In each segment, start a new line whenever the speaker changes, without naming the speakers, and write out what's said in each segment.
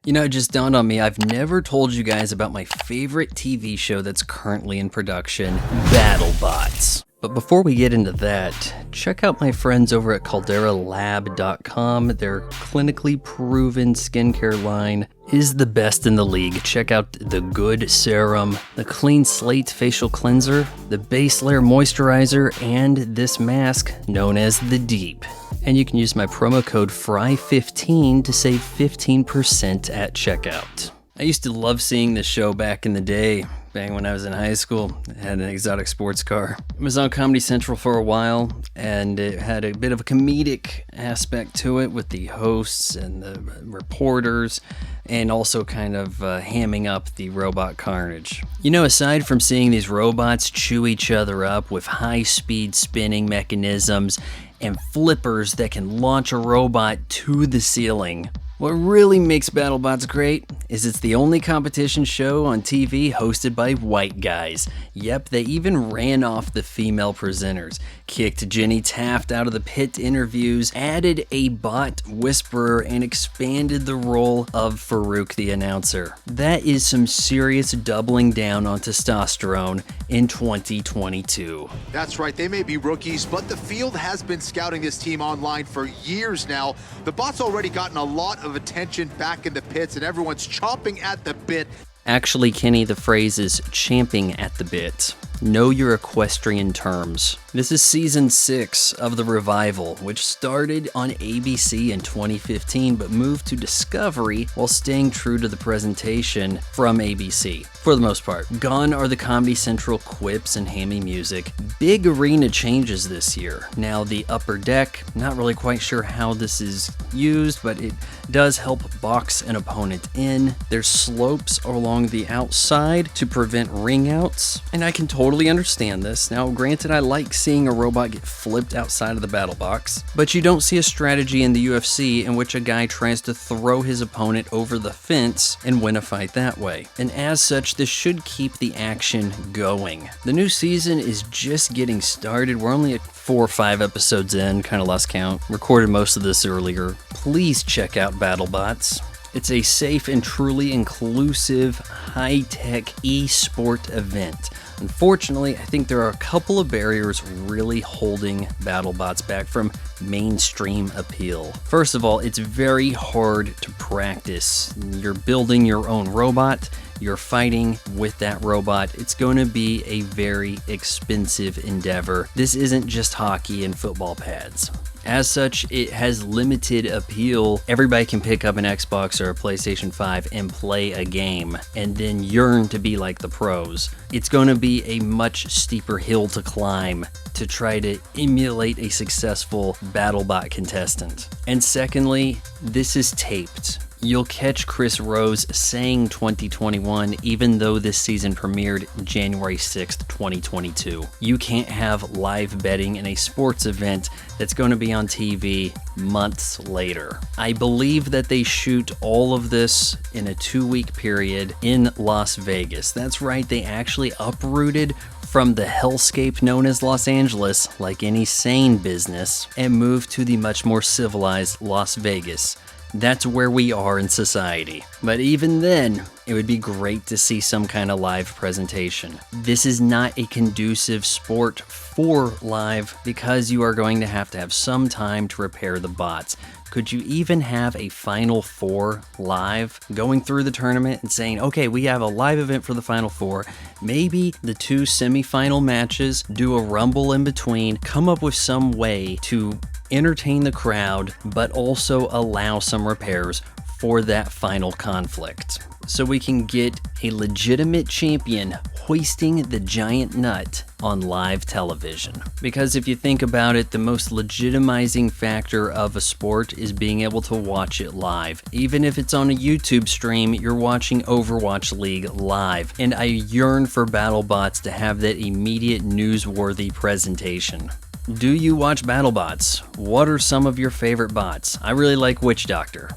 You know, it just dawned on me, I've never told you guys about my favorite TV show that's currently in production, BattleBots. But before we get into that, check out my friends over at calderalab.com. Their clinically proven skincare line is the best in the league. Check out the Good Serum, the Clean Slate Facial Cleanser, the Base Layer Moisturizer, and this mask known as the Deep. And you can use my promo code FRY15 to save 15% at checkout. I used to love seeing this show back in the day. Back when I was in high school, I had an exotic sports car. It was on Comedy Central for a while, and it had a bit of a comedic aspect to it with the hosts and the reporters, and also kind of hamming up the robot carnage. You know, aside from seeing these robots chew each other up with high-speed spinning mechanisms and flippers that can launch a robot to the ceiling, what really makes BattleBots great is it's the only competition show on TV hosted by white guys. Yep, they even ran off the female presenters, kicked Jenny Taft out of the pit interviews, added a bot whisperer, and expanded the role of Farouk the announcer. That is some serious doubling down on testosterone in 2022.
That's right, they may be rookies, but the field has been scouting this team online for years now. The bot's already gotten a lot of attention back in the pits, and everyone's chomping at the bit.
Actually, Kenny, the phrase is champing at the bit. Know your equestrian terms. This is season 6 of The Revival, which started on ABC in 2015 but moved to Discovery while staying true to the presentation from ABC, for the most part. Gone are the Comedy Central quips and hammy music. Big arena changes this year. Now the upper deck, not really quite sure how this is used, but it does help box an opponent in. There's slopes along the outside to prevent ring outs, and I can totally understand this. Now, granted, I like seeing a robot get flipped outside of the battle box, but you don't see a strategy in the UFC in which a guy tries to throw his opponent over the fence and win a fight that way. And as such, this should keep the action going. The new season is just getting started. We're only at 4 or 5 episodes in, kind of lost count. Recorded most of this earlier. Please check out BattleBots. It's a safe and truly inclusive, high-tech e-sport event. Unfortunately, I think there are a couple of barriers really holding BattleBots back from mainstream appeal. First of all, it's very hard to practice. You're building your own robot, you're fighting with that robot. It's going to be a very expensive endeavor. This isn't just hockey and football pads. As such, it has limited appeal. Everybody can pick up an Xbox or a PlayStation 5 and play a game and then yearn to be like the pros. It's going to be a much steeper hill to climb to try to emulate a successful BattleBot contestant. And secondly, this is taped. You'll catch Chris Rose saying 2021 even though this season premiered January 6th, 2022. You can't have live betting in a sports event that's going to be on TV months later. I believe that they shoot all of this in a 2-week period in Las Vegas. That's right, they actually uprooted from the hellscape known as Los Angeles, like any sane business, and moved to the much more civilized Las Vegas. That's where we are in society. But even then, it would be great to see some kind of live presentation. This is not a conducive sport for live because you are going to have some time to repair the bots. Could you even have a Final Four live, going through the tournament and saying, okay, we have a live event for the Final Four, maybe the 2 semifinal matches, do a rumble in between, come up with some way to entertain the crowd, but also allow some repairs for that final conflict. So we can get a legitimate champion hoisting the giant nut on live television. Because if you think about it, the most legitimizing factor of a sport is being able to watch it live. Even if it's on a YouTube stream, you're watching Overwatch League live. And I yearn for BattleBots to have that immediate newsworthy presentation. Do you watch BattleBots? What are some of your favorite bots? I really like Witch Doctor.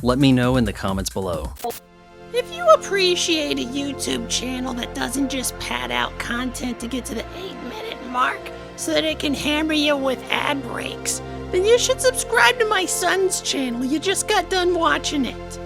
Let me know in the comments below.
If you appreciate a YouTube channel that doesn't just pad out content to get to the 8-minute mark so that it can hammer you with ad breaks, then you should subscribe to my son's channel. You just got done watching it.